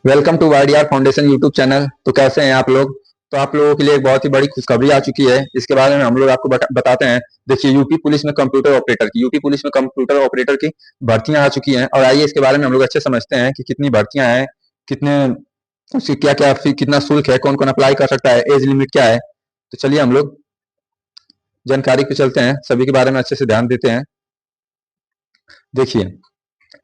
Welcome to YDR foundation YouTube channel. तो कैसे हैं आप लोग। तो आप लोगों के लिए एक बहुत ही बड़ी खुशखबरी आ चुकी है। इसके बारे में हम लोग आपको बताते हैं। देखिए, यूपी पुलिस में कंप्यूटर ऑपरेटर की भर्तियां आ चुकी हैं। और आइए इसके बारे में हम लोग अच्छे समझते हैं कि कितनी भर्तियां हैं, कितने उसकी क्या क्या कितना शुल्क है, कौन कौन अप्लाई कर सकता है, एज लिमिट क्या है। तो चलिए हम लोग जानकारी पे चलते हैं, सभी के बारे में अच्छे से ध्यान देते हैं। देखिए,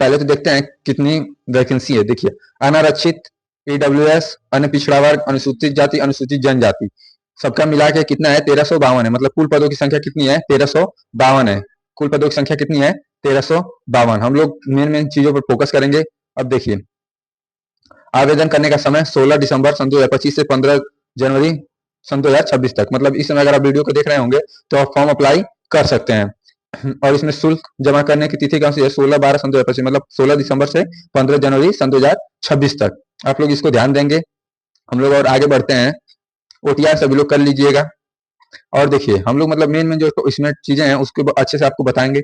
पहले तो देखते हैं कितनी वैकेंसी है। देखिए, अनारक्षित, ईडब्ल्यूएस, अन्य पिछड़ा वर्ग, अनुसूचित जाति, अनुसूचित जनजाति, सबका मिला के कितना है? 1352 है। मतलब कुल पदों की संख्या कितनी है? 1352 है। कुल पदों की संख्या कितनी है? 1352। हम लोग मेन मेन चीजों पर फोकस करेंगे। अब देखिए, आवेदन करने का समय 16 दिसंबर सन 2025 से 15 जनवरी सन 2026 तक। मतलब इस समय अगर आप वीडियो को देख रहे होंगे तो आप फॉर्म अप्लाई कर सकते हैं। और इसमें शुल्क जमा करने की तिथि कौन सी है? 16/12 सन 2025, मतलब 16 दिसंबर से 15 जनवरी सन 2026 तक। आप लोग इसको ध्यान देंगे। हम लोग और आगे बढ़ते हैं। ओटीआर सभी लोग कर लीजिएगा। और देखिए, हम लोग मतलब मेन मेन जो इसमें चीजें हैं उसको अच्छे से आपको बताएंगे।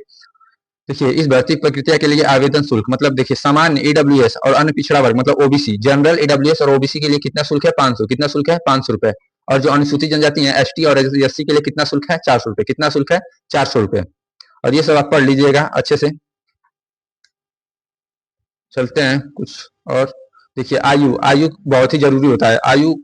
देखिए, इस भर्ती प्रक्रिया के लिए आवेदन शुल्क, मतलब देखिए, सामान्य ईडब्ल्यूएस और अन्य पिछड़ा वर्ग मतलब ओबीसी, जनरल ईडब्ल्यूएस और ओबीसी के लिए कितना शुल्क है? 500। कितना शुल्क है? 500 रुपए। और जो अनुसूचित जनजाति है, एसटी और एससी के लिए कितना शुल्क है? 400 रुपए। कितना शुल्क है? 400 रुपए। और ये सब आप पढ़ लीजिएगा अच्छे से। चलते हैं कुछ और। देखिए, आयु आयु बहुत ही जरूरी होता है। आयु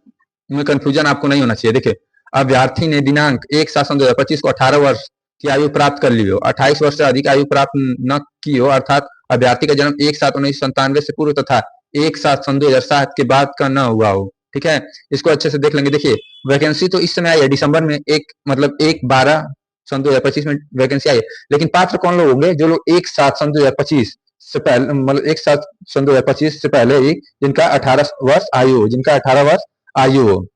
में कंफ्यूजन आपको नहीं होना चाहिए। देखिए, अभ्यर्थी ने दिनांक 1/7 2025 को 18 वर्ष की आयु प्राप्त कर ली हो, 28 वर्ष से अधिक आयु प्राप्त न की हो, अर्थात अभ्यर्थी का जन्म 1/7/1997 से पूर्व तथा 1/7 2007 के बाद का न हुआ हो। ठीक है, इसको अच्छे से देख लेंगे। देखिए, वैकेंसी तो इस समय आई है दिसंबर में, एक मतलब 1/12 सन 2025 में वैकेंसी आई है। लेकिन पात्र कौन लोग होंगे? जो लोग 1/7 सन 2025 से पहले, मतलब 1/7 सन 2025 से पहले ही जिनका 18 वर्ष आयु हो, जिनका 18 वर्ष आयु हो।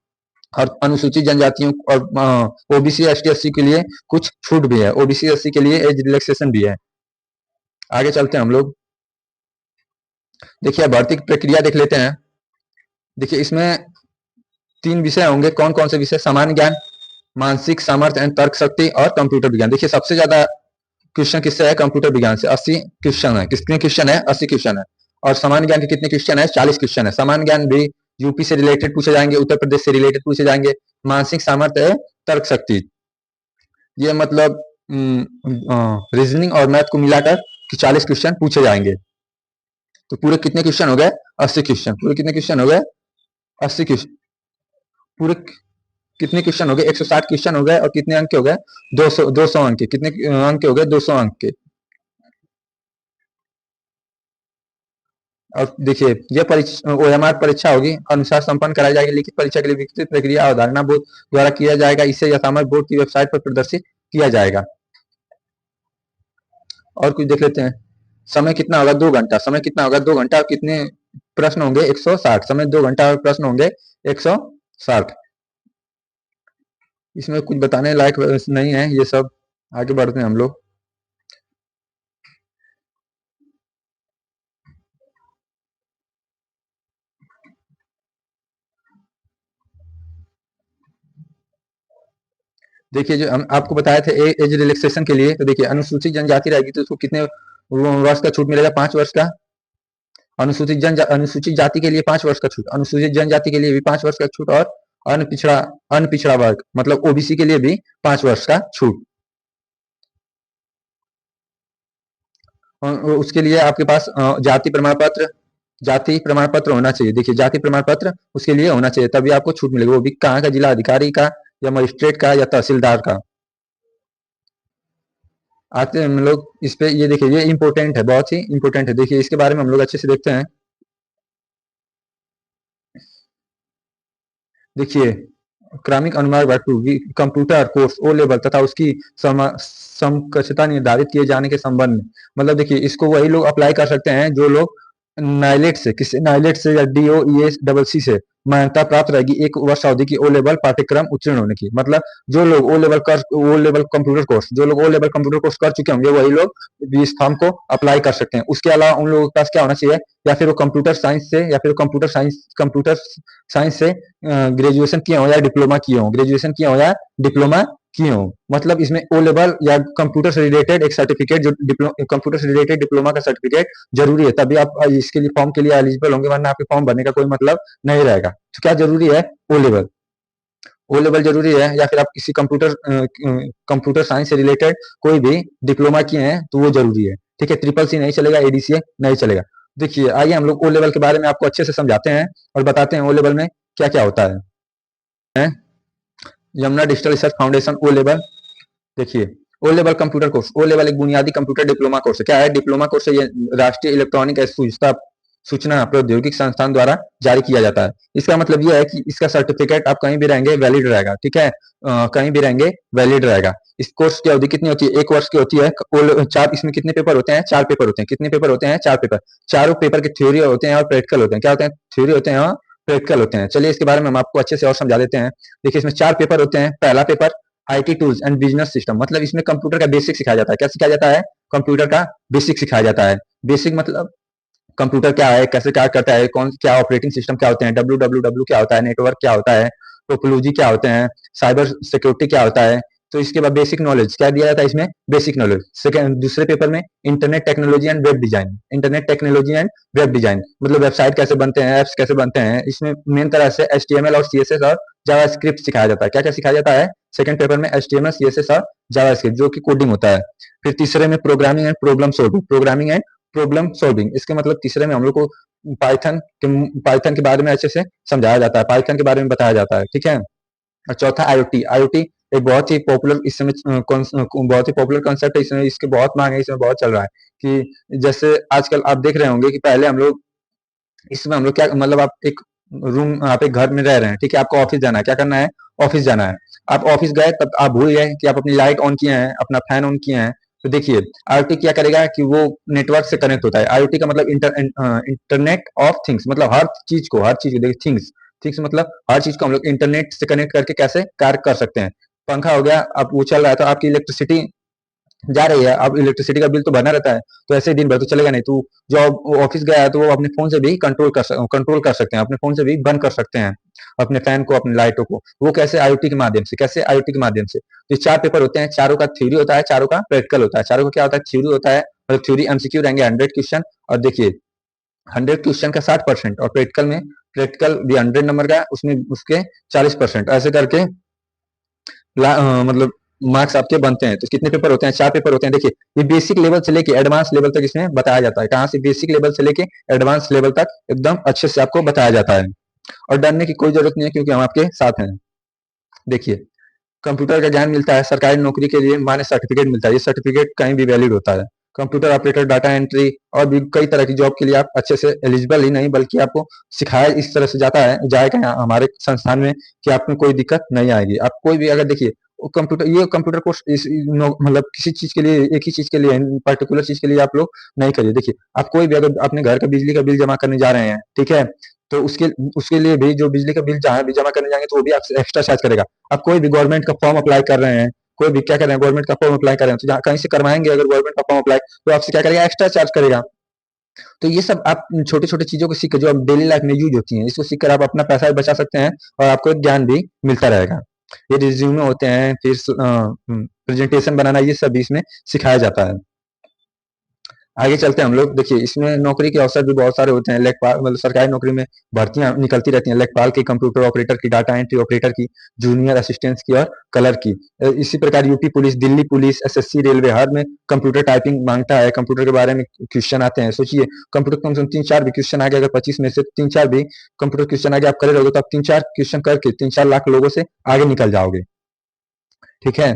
और अनुसूचित जनजातियों और ओबीसी एसटी एससी के लिए कुछ छूट भी है। ओबीसी एससी के लिए एज रिलैक्सेशन भी है। आगे चलते हैं हम लोग। देखिए, भर्ती की प्रक्रिया देख लेते हैं। देखिए, इसमें 3 विषय होंगे। कौन कौन से विषय? सामान्य ज्ञान, मानसिक सामर्थ्य एंड तर्क शक्ति और कंप्यूटर विज्ञान। देखिए, सबसे ज्यादा क्वेश्चन किससे है? कंप्यूटर विज्ञान से। 80 क्वेश्चन है। कितने क्वेश्चन है? 80 क्वेश्चन है। और सामान्य ज्ञान के कितने क्वेश्चन है? 40 क्वेश्चन है। सामान्य ज्ञान भी यूपी से रिलेटेड पूछे जाएंगे, उत्तर प्रदेश से रिलेटेड पूछे जाएंगे। मानसिक सामर्थ्य है, तर्क शक्ति, ये मतलब रीजनिंग और मैथ को मिलाकर 40 क्वेश्चन पूछे जाएंगे। तो पूरे कितने क्वेश्चन हो गए? 80 क्वेश्चन। पूरे कितने क्वेश्चन हो गए? 80 क्वेश्चन। पूरे कितने क्वेश्चन हो गए? 160 क्वेश्चन हो गए। और कितने अंक के हो गए? 200 अंक के। कितने अंक के हो गए? 200 अंक के। और देखिए, यह परीक्षा ओएमआर परीक्षा होगी, अनुसार संपन्न कराई जाएगी। लिखित परीक्षा के लिए विकसित प्रक्रिया अवधारणा बोर्ड द्वारा किया जाएगा। इसे यथामत बोर्ड की वेबसाइट पर प्रदर्शित किया जाएगा। और कुछ देख लेते हैं। समय कितना होगा? 2 घंटा। समय कितना होगा? 2 घंटा। और कितने प्रश्न होंगे? 160। समय 2 घंटा और प्रश्न होंगे 160। इसमें कुछ बताने लायक नहीं है ये सब। आगे बढ़ते हैं हम लोग। देखिए, जो हम आपको बताए थे एज रिलैक्सेशन के लिए, तो देखिए, अनुसूचित जनजाति रहेगी तो उसको कितने वर्ष का छूट मिलेगा? 5 वर्ष का। अनुसूचित जाति के लिए 5 वर्ष का छूट, अनुसूचित जनजाति के लिए भी 5 वर्ष का छूट, और अन्य पिछड़ा वर्ग मतलब ओबीसी के लिए भी 5 वर्ष का छूट। उसके लिए आपके पास जाति प्रमाण पत्र होना चाहिए। देखिए, जाति प्रमाण पत्र उसके लिए होना चाहिए, तभी आपको छूट मिलेगी। वो भी कहाँ का? जिला अधिकारी का, या मजिस्ट्रेट का, या तहसीलदार का। आते हैं हम लोग इस पे। ये देखिए, ये इंपॉर्टेंट है, बहुत ही इंपॉर्टेंट है। देखिए, इसके बारे में हम लोग अच्छे से देखते हैं। देखिए, क्रमिक अनुमान वर्ग 2 कंप्यूटर कोर्स ओ लेवल तथा उसकी समकक्षता निर्धारित किए जाने के संबंध में, मतलब देखिए, इसको वही लोग अप्लाई कर सकते हैं जो लोग नाइलेट से, किसी नाइलेट से या DOESCC से मान्यता प्राप्त रहेगी 1 वर्ष अवधि की ओ लेवल पाठ्यक्रम उत्तीर्ण होने की। मतलब जो लोग ओ लेवल कंप्यूटर कोर्स, जो लोग ओ लेवल कंप्यूटर कोर्स कर चुके होंगे, वही लोग भी इस फॉर्म को अप्लाई कर सकते हैं। उसके अलावा उन लोगों के पास क्या होना चाहिए? या फिर वो कंप्यूटर साइंस से, या फिर कंप्यूटर साइंस से ग्रेजुएशन किए हो या डिप्लोमा किए हो, ग्रेजुएशन किए हो या डिप्लोमा किए हो, मतलब इसमें ओ लेवल या कंप्यूटर से रिलेटेड एक सर्टिफिकेट, जो कंप्यूटर से रिलेटेड डिप्लोमा का सर्टिफिकेट जरूरी है, तभी आप इसके लिए फॉर्म के लिए एलिजिबल होंगे, वरना आपके फॉर्म भरने का कोई मतलब नहीं रहेगा। तो क्या जरूरी है? O level. ओ लेवल जरूरी है, या फिर आप किसी कंप्यूटर साइंस से रिलेटेड कोई भी डिप्लोमा किए हैं तो वो जरूरी है। ठीक है, ट्रिपल सी नहीं चलेगा, एडीसीए नहीं चलेगा। देखिए आइए हम लोग ओ लेवल के बारे में आपको अच्छे से समझाते हैं और बताते हैं ओ लेवल में क्या क्या होता है। Yamuna digital research foundation O level. देखिए, O level computer course, O level एक बुनियादी कंप्यूटर डिप्लोमा कोर्स है। क्या है? डिप्लोमा कोर्स है, ये राष्ट्रीय इलेक्ट्रॉनिक सूचना प्रौद्योगिकी संस्थान द्वारा जारी किया जाता है। इसका मतलब यह है कि इसका सर्टिफिकेट आप कहीं भी रहेंगे वैलिड रहेगा। ठीक है, कहीं भी रहेंगे वैलिड रहेगा। इस कोर्स की अवधि कितनी होती है? 1 वर्ष की होती है। चार, इसमें कितने पेपर होते हैं? 4 पेपर होते हैं। कितने पेपर होते हैं? 4 पेपर। चारों पेपर के थ्योरी होते हैं और प्रैक्टिकल होते हैं। क्या होते हैं? थ्योरी होते हैं और प्रैक्टिकल होते हैं। चलिए इसके बारे में हम आपको अच्छे से और समझा देते हैं। देखिए, इसमें 4 पेपर होते हैं। पहला paper IT tools and business system, मतलब इसमें कंप्यूटर का बेसिक सिखाया जाता है। क्या सिखाया जाता है? कंप्यूटर का बेसिक सिखाया जाता है। बेसिक मतलब कंप्यूटर क्या है, कैसे क्या करता है, कौन क्या ऑपरेटिंग सिस्टम क्या होते हैं, डब्ल्यू क्या होता है, नेटवर्क क्या होता है, टोपोलॉजी क्या होते हैं, साइबर सिक्योरिटी क्या होता है। तो इसके बाद बेसिक नॉलेज क्या दिया जाता है इसमें? Basic knowledge. सेकंड, दूसरे पेपर में internet technology and web design. Internet technology and web design मतलब वेबसाइट कैसे बनते हैं, एप्स कैसे बनते हैं। इसमें मेन तरह से एचटीएमएल और सीएसएस और जावास्क्रिप्ट सिखाया जाता है। क्या क्या सिखाया जाता है सेकंड पेपर में? एचटीएमएल, सीएसएस और जावास्क्रिप्ट, जो कि कोडिंग होता है। फिर तीसरे में programming and problem solving. Programming and problem solving, इसके मतलब तीसरे में हम लोग को पाइथन के बारे में अच्छे से समझाया जाता है, पाइथन के बारे में बताया जाता है। ठीक है, और चौथा आईओटी। आईओटी एक बहुत ही पॉपुलर इस समय बहुत ही पॉपुलर कॉन्सेप्ट है। इसमें इसके बहुत मांग है, इसमें बहुत चल रहा है। कि जैसे आजकल आप देख रहे होंगे कि पहले हम लोग, इसमें हम लोग क्या मतलब, आप एक घर में रह रहे हैं। ठीक है, आपको ऑफिस जाना है। क्या करना है? ऑफिस जाना है। आप ऑफिस गए तब आप भूल गए कि आप अपनी लाइट ऑन किए हैं, अपना फैन ऑन किए हैं। तो देखिए, आईओटी क्या करेगा कि वो नेटवर्क से कनेक्ट होता है। आईओटी का मतलब इंटरनेट ऑफ थिंग्स, मतलब हर चीज को देखिए, थिंग्स, थिंग्स मतलब हर चीज को हम लोग इंटरनेट से कनेक्ट करके कैसे कार्य कर सकते हैं। पंखा हो गया, अब वो चल रहा है तो आपकी इलेक्ट्रिसिटी जा रही है, अब इलेक्ट्रिसिटी का बिल तो भरना रहता है, तो ऐसे ही दिन भर तो चलेगा नहीं। तो जो ऑफिस गया है तो वो अपने फोन से भी कंट्रोल कर सकते हैं, अपने फोन से भी बंद कर सकते हैं अपने फैन को, अपनी लाइटों को। वो कैसे? आईओटी के माध्यम से। कैसे? आईओटी के माध्यम से। तो 4 पेपर होते हैं, चारों का थ्योरी होता है, चारों का प्रैक्टिकल होता है। चारों का क्या होता है? थ्योरी होता है, मतलब थ्योरी एमसीक्यू रहेंगे 100 क्वेश्चन। और देखिए, 100 क्वेश्चन का 60%, और प्रैक्टिकल भी 100 नंबर का, उसमें उसके 40%, ऐसे करके मतलब मार्क्स आपके बनते हैं। तो कितने पेपर होते हैं? 4 पेपर होते हैं। देखिए, ये बेसिक लेवल से लेके एडवांस लेवल तक इसमें बताया जाता है। कहाँ से? बेसिक लेवल से लेके एडवांस लेवल तक एकदम अच्छे से आपको बताया जाता है। और डरने की कोई जरूरत नहीं है, क्योंकि हम आपके साथ हैं। देखिए, कंप्यूटर का ज्ञान मिलता है, सरकारी नौकरी के लिए मान्य सर्टिफिकेट मिलता है। ये सर्टिफिकेट कहीं भी वैलिड होता है। कंप्यूटर ऑपरेटर, डाटा एंट्री और भी कई तरह की जॉब के लिए आप अच्छे से एलिजिबल ही नहीं, बल्कि आपको सिखाया इस तरह से जाएगा हमारे संस्थान में कि आप में कोई दिक्कत नहीं आएगी। आप कोई भी अगर देखिए, ये कंप्यूटर कोर्स मतलब किसी चीज के लिए, एक ही चीज के लिए, पर्टिकुलर चीज के लिए आप लोग नहीं करिए। देखिए, आप कोई भी अगर अपने घर का बिजली का बिल जमा करने जा रहे हैं, ठीक है, तो उसके उसके लिए भी जो बिजली का बिल जहाँ भी जमा करने जाएंगे तो वो भी आपसे एक्स्ट्रा चार्ज करेगा। आप कोई भी गवर्नमेंट का फॉर्म अप्लाई कर रहे हैं, कोई भी क्या कर रहे हैं, गवर्नमेंट का फॉर्म अप्लाई कर रहे हैं, तो जहाँ कहीं से करवाएंगे अगर गवर्नमेंट का फॉर्म अप्लाई, तो आपसे क्या करेगा? एक्स्ट्रा चार्ज करेगा। तो ये सब आप छोटे छोटे चीजों को सीख जो आप डेली लाइफ में यूज होती हैं, इसको सीख कर आप अपना पैसा भी बचा सकते हैं और आपको एक ज्ञान भी मिलता रहेगा। ये रिज्यूमे होते हैं, फिर प्रेजेंटेशन बनाना, ये सब भी इसमें सिखाया जाता है। आगे चलते हैं हम लोग। देखिए, इसमें नौकरी के अवसर भी बहुत सारे होते हैं। लेखपाल मतलब सरकारी नौकरी में भर्तियां निकलती रहती हैं, लेखपाल की, कंप्यूटर ऑपरेटर की, डाटा एंट्री ऑपरेटर की, जूनियर असिस्टेंट की और कलर की। इसी प्रकार UP police, Delhi police, SSC, railway, हर में कंप्यूटर टाइपिंग मांगता है। कंप्यूटर के बारे में क्वेश्चन आते हैं। सोचिए, कंप्यूटर कम से कम 3-4 भी क्वेश्चन आ गए, अगर 25 में से 3-4 भी कंप्यूटर क्वेश्चन आ गए, आप करे रहोगे तो आप 3-4 क्वेश्चन करके 3-4 लाख लोगों से आगे निकल जाओगे। ठीक है,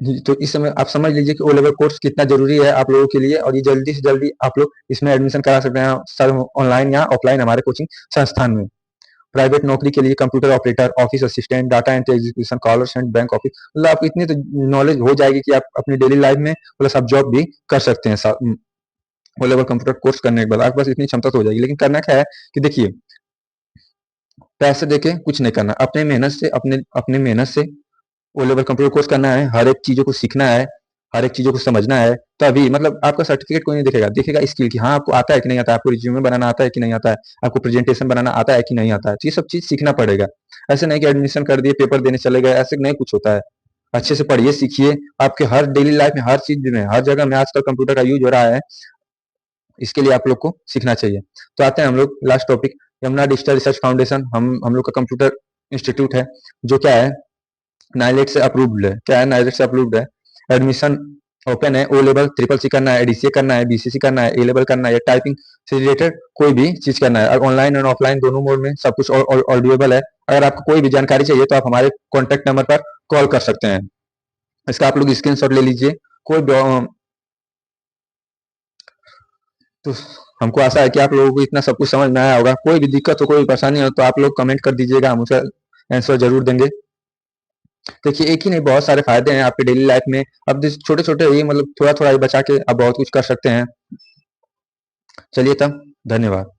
तो इस समय आप समझ लीजिए कि ओ लेवल कोर्स कितना जरूरी है आप लोगों के लिए, और ये जल्दी से जल्दी आप लोग इसमें एडमिशन करा सकते हैं सर, ऑनलाइन या ऑफलाइन हमारे कोचिंग संस्थान में। प्राइवेट नौकरी के लिए computer operator, office assistant, data entry, execution, caller and bank office, मतलब आप इतनी तो नॉलेज हो जाएगी कि आप अपनी डेली लाइफ में प्लस आप जॉब भी कर सकते हैं ओ लेवल कंप्यूटर कोर्स करने के बाद। आपके पास इतनी क्षमता तो हो जाएगी। लेकिन करना क्या है कि देखिए, पैसे देके कुछ नहीं करना, अपने मेहनत से, अपने मेहनत से ओ लेवल कंप्यूटर कोर्स करना है, हर एक चीजों को सीखना है, हर एक चीजों को समझना है। तभी मतलब आपका सर्टिफिकेट कोई नहीं देखेगा, देखेगा स्किल की, हाँ आपको आता है कि नहीं आता है, आपको रिज्यूमे बनाना आता है कि नहीं आता है, आपको प्रेजेंटेशन बनाना आता है कि नहीं आता है। तो ये सब चीज सीखना पड़ेगा। ऐसे नहीं कि एडमिशन कर दिए, पेपर देने चले गए, ऐसे नहीं कुछ होता है। अच्छे से पढ़िए, सीखिए। आपके हर डेली लाइफ में, हर चीज में, हर जगह में आजकल कंप्यूटर का यूज हो रहा है, इसके लिए आप लोग को सीखना चाहिए। तो आते हैं हम लोग last topic, Yamuna digital research foundation. हम लोग का कंप्यूटर इंस्टीट्यूट है, जो क्या है, नाइलेट से अप्रूव्ड है। क्या है, नाइलेट से अप्रूव्ड है। एडमिशन ओपन है। ओ लेवल ट्रिपल सी करना है, एडीसीए करना है, बीसीसी करना है, ए लेवल करना है, या टाइपिंग से रिलेटेड कोई भी चीज करना है। ऑनलाइन और ऑफलाइन दोनों मोड में सब कुछ ऑडियोबल है। अगर आपको कोई भी जानकारी चाहिए तो आप हमारे कॉन्टेक्ट नंबर पर कॉल कर सकते हैं। इसका आप लोग स्क्रीनशॉट ले लीजिए। कोई तो हमको आशा है कि आप लोगों को इतना सब कुछ समझ में आया होगा। कोई भी दिक्कत हो, कोई भी परेशानी हो, तो आप लोग कमेंट कर दीजिएगा, हम उसका आंसर जरूर देंगे। देखिए, एक ही नहीं, बहुत सारे फायदे हैं आपके डेली लाइफ में। अब छोटे छोटे ही, मतलब थोड़ा थोड़ा ही बचा के आप बहुत कुछ कर सकते हैं। चलिए तब, धन्यवाद।